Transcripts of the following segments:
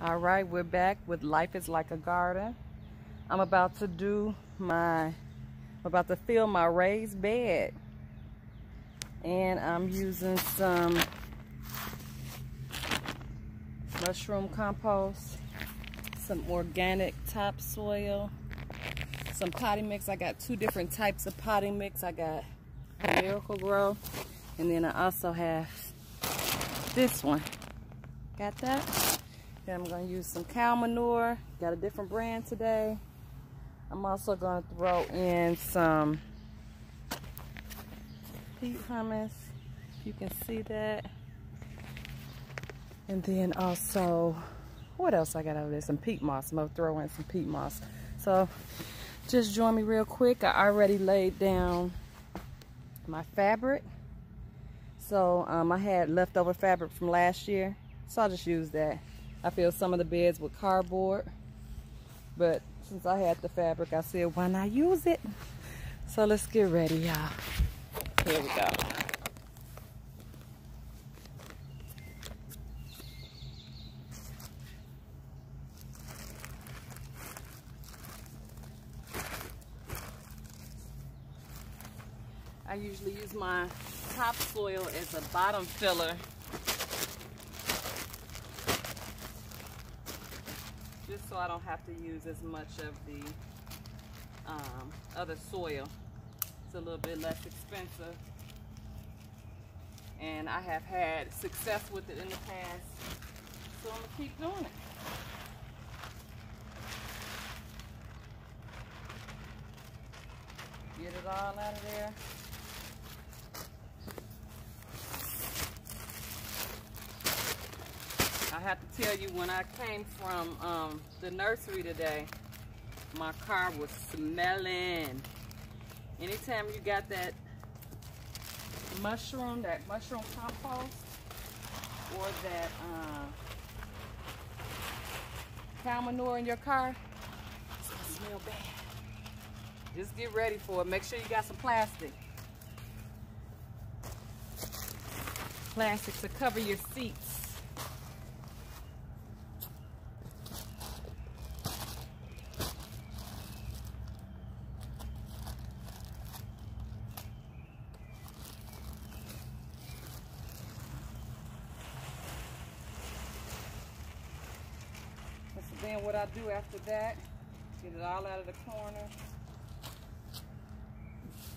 All right, we're back with Life is Like a Garden. I'm about to fill my raised bed. And I'm using some mushroom compost, some organic topsoil, some potting mix. I got two different types of potting mix. I got Miracle-Gro, and then I also have this one. Got that? Then I'm going to use some cow manure. Got a different brand today. I'm also going to throw in some peat humus, if you can see that. And then also, what else I got over there? Some peat moss. I'm going to throw in some peat moss. So just join me real quick. I already laid down my fabric. So I had leftover fabric from last year, so I'll just use that. I filled some of the beds with cardboard, but since I had the fabric, I said, why not use it? So let's get ready, y'all. Here we go. I usually use my topsoil as a bottom filler, just so I don't have to use as much of the other soil. It's a little bit less expensive, and I have had success with it in the past, so I'm gonna keep doing it. Get it all out of there. I have to tell you, when I came from the nursery today, my car was smelling. Anytime you got that mushroom compost, or that cow manure in your car, it's gonna smell bad. Just get ready for it. Make sure you got some plastic. Plastic to cover your seats. So then what I do after that, get it all out of the corner.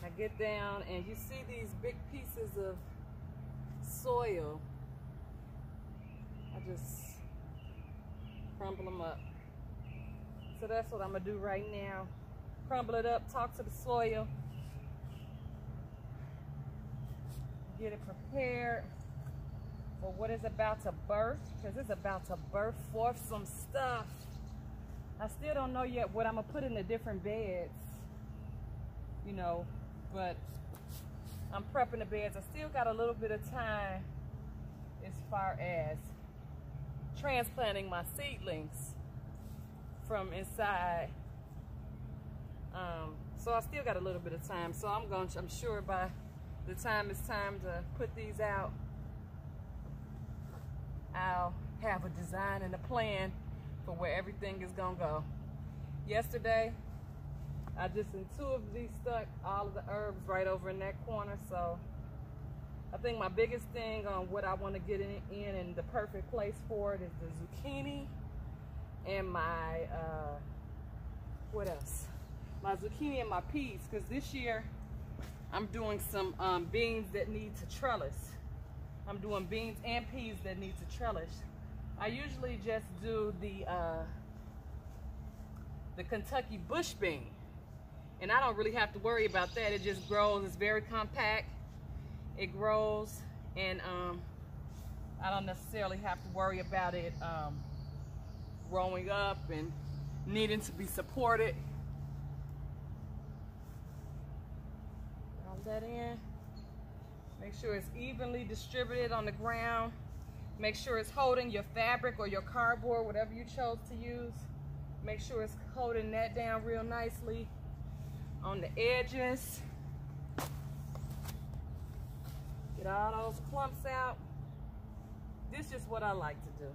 I get down, and you see these big pieces of soil. I just crumble them up. So that's what I'm gonna do right now. Crumble it up, talk to the soil, get it prepared for what is about to birth, because it's about to birth forth some stuff. I still don't know yet what I'm gonna put in the different beds, you know, but I'm prepping the beds. I still got a little bit of time as far as transplanting my seedlings from inside. So I still got a little bit of time. So I'm sure by the time it's time to put these out, I'll have a design and a plan for where everything is gonna go. Yesterday, I just intuitively stuck all of the herbs right over in that corner. So I think my biggest thing on what I want to get in the perfect place for it is the zucchini and my, what else? My zucchini and my peas, because this year I'm doing some beans that need to trellis. I'm doing beans and peas that need to trellis. I usually just do the Kentucky bush bean, and I don't really have to worry about that. It just grows. It's very compact. It grows, and I don't necessarily have to worry about it growing up and needing to be supported. Drop that in. Make sure it's evenly distributed on the ground. Make sure it's holding your fabric or your cardboard, whatever you chose to use. Make sure it's holding that down real nicely on the edges. Get all those clumps out. This is what I like to do.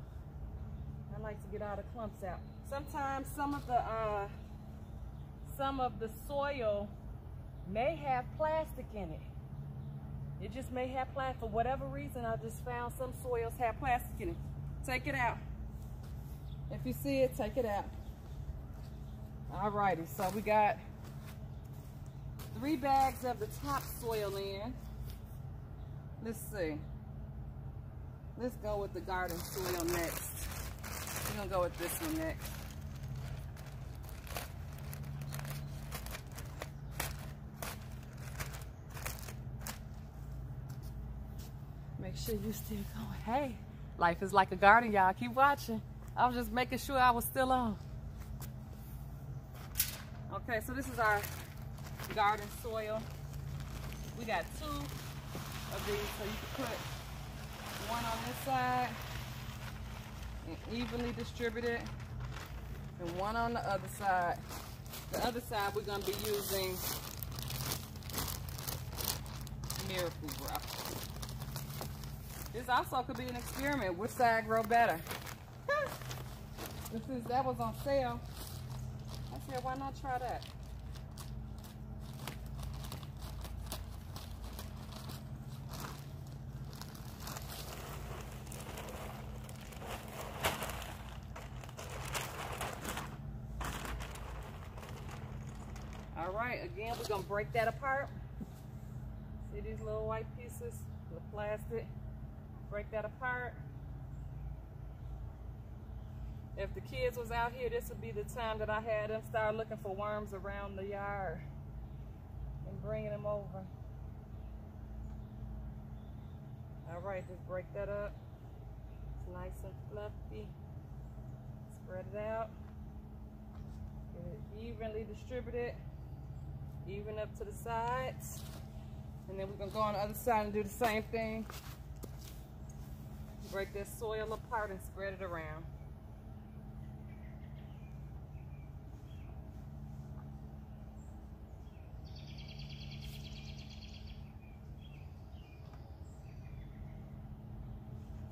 I likes to get all the clumps out. Sometimes some of the soil may have plastic in it. It just may have plastic. For whatever reason, I just found some soils have plastic in it. Take it out. If you see it, take it out. Alrighty, so we got 3 bags of the topsoil in. Let's see. Let's go with the garden soil next. We're gonna go with this one next. Make sure you still going. Hey, life is like a garden, y'all. Keep watching. I was just making sure I was still on. Okay, so this is our garden soil. We got 2 of these, so you can put one on this side and evenly distribute it, and one on the other side. The other side we're gonna be using Miracle Grow. This also could be an experiment. Which side grow better? Since that was on sale, I said, why not try that? All right, again, we're gonna break that apart. See these little white pieces, the plastic? Break that apart. If the kids was out here, this would be the time that I had them start looking for worms around the yard and bringing them over. All right, just break that up. It's nice and fluffy. Spread it out. Get it evenly distributed. Even up to the sides. And then we're gonna go on the other side and do the same thing. Break this soil apart and spread it around.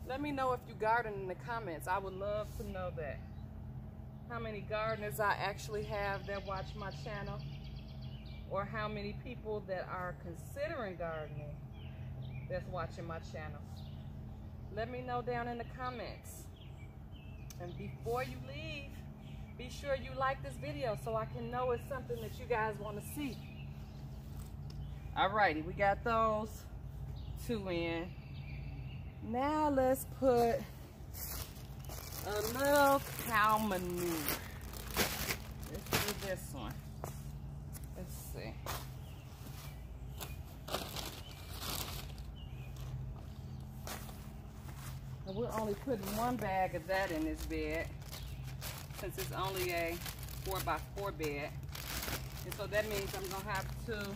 Let me know if you garden in the comments. I would love to know that. How many gardeners I actually have that watch my channel, or how many people that are considering gardening that's watching my channel. Let me know down in the comments. And before you leave, be sure you like this video so I can know it's something that you guys want to see. Alrighty, we got those 2 in. Now let's put a little cow manure. Let's do this one. Let's see. And we're only putting 1 bag of that in this bed, since it's only a 4x4 bed. And so that means I'm gonna have to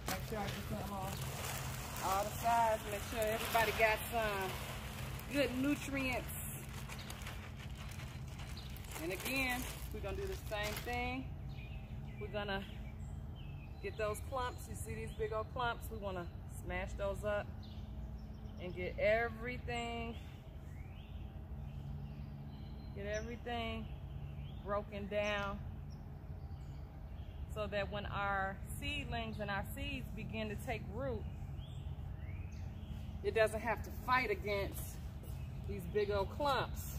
make sure I just put them on all the sides, make sure everybody got some good nutrients. And again, we're gonna do the same thing. We're gonna get those clumps. You see these big old clumps? We wanna smash those up and get everything broken down, so that when our seedlings and our seeds begin to take root, it doesn't have to fight against these big old clumps.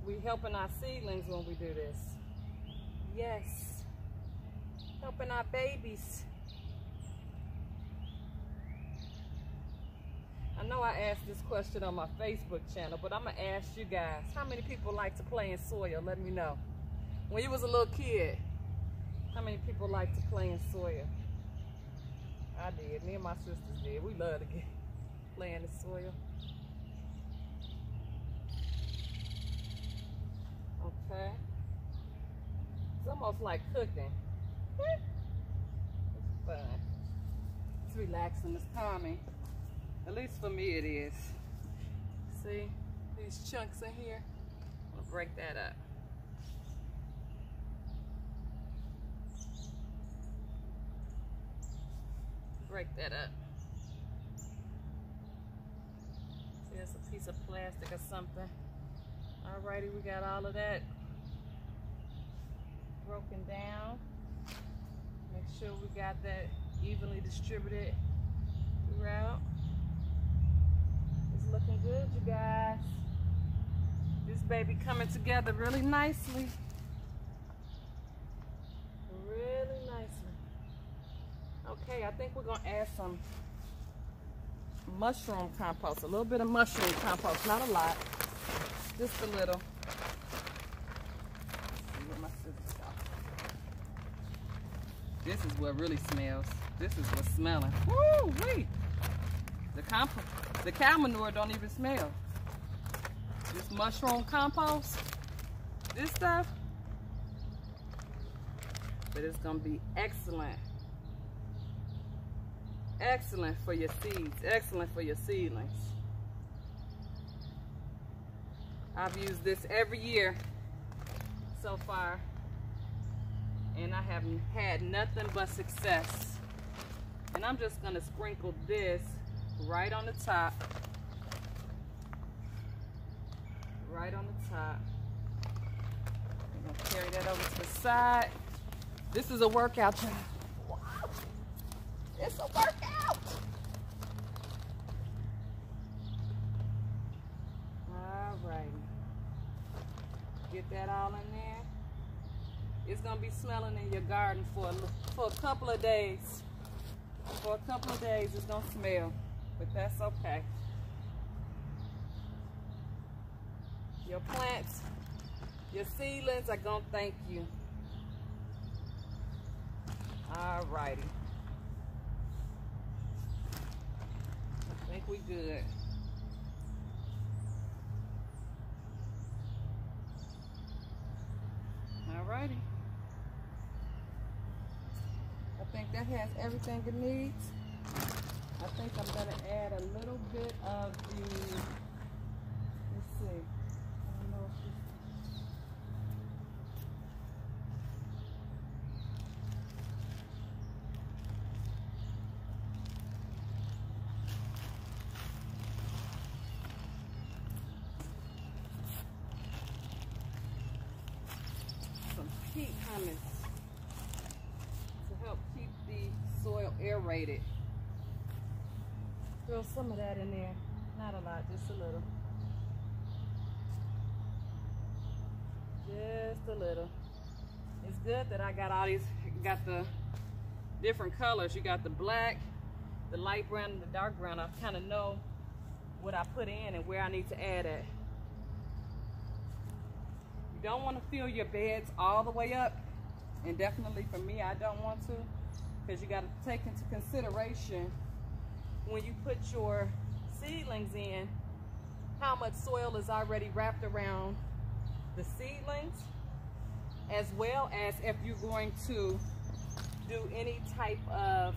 We helping our seedlings when we do this. Yes, helping our babies. I know I asked this question on my Facebook channel, but I'm gonna ask you guys, how many people like to play in soil? Let me know. When you was a little kid, how many people like to play in soil? I did. Me and my sisters did. We love to play in the soil. Okay. It's almost like cooking. It's fun. It's relaxing. It's calming. At least for me it is. See these chunks in here? I'm gonna break that up. Break that up. See it's a piece of plastic or something. Alrighty, we got all of that broken down. Make sure we got that evenly distributed throughout. It's looking good, you guys. This baby coming together really nicely. Really nicely. Okay, I think we're gonna add some mushroom compost. A little bit of mushroom compost, not a lot, just a little. Let's see where my scissors go. This is what really smells. This is what's smelling. Woo wee! The cow manure don't even smell. This mushroom compost, this stuff, but it's gonna be excellent. Excellent for your seeds, excellent for your seedlings. I've used this every year so far, and I haven't had nothing but success. And I'm just gonna sprinkle this right on the top. Right on the top. I'm gonna carry that over to the side. This is a workout, y'all. Wow. It's a workout. All right. Get that all in there. It's gonna be smelling in your garden for a couple of days. For a couple of days, it's gonna smell, but that's okay. Your plants, your seedlings are gonna thank you. All righty. I think we good. All righty. I think that has everything it needs. I think I'm gonna add a little bit of the, let's see. Peat humus to help keep the soil aerated. Throw some of that in there. Not a lot, just a little. Just a little. It's good that I got all these, got the different colors. You got the black, the light brown, and the dark brown. I kind of know what I put in and where I need to add it. You don't want to fill your beds all the way up, and definitely for me, I don't want to, because you got to take into consideration when you put your seedlings in how much soil is already wrapped around the seedlings, as well as if you're going to do any type of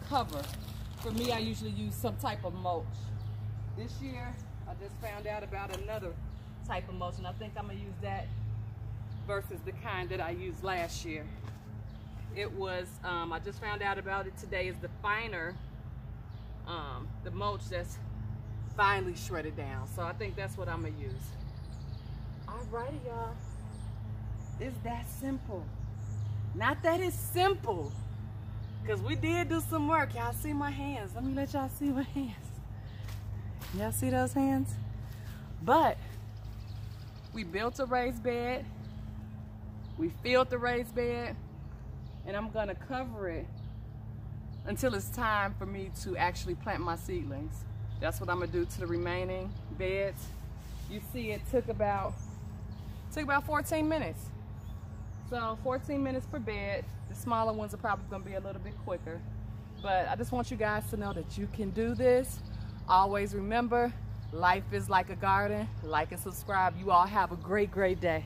cover. For me, I usually use some type of mulch. This year, I just found out about another type of mulch, and I think I'm gonna use that versus the kind that I used last year. It was, I just found out about it today, is the finer, the mulch that's finely shredded down. So I think that's what I'm gonna use. Alrighty, y'all. It's that simple. Not that it's simple, because we did do some work. Y'all see my hands. Let me let y'all see my hands. Y'all see those hands? But we built a raised bed. We filled the raised bed, and I'm gonna cover it until it's time for me to actually plant my seedlings. That's what I'm gonna do to the remaining beds. You see, it took about 14 minutes. So 14 minutes per bed. The smaller ones are probably gonna be a little bit quicker. But I just want you guys to know that you can do this. Always remember, life is like a garden. Like and subscribe. You all have a great, great day.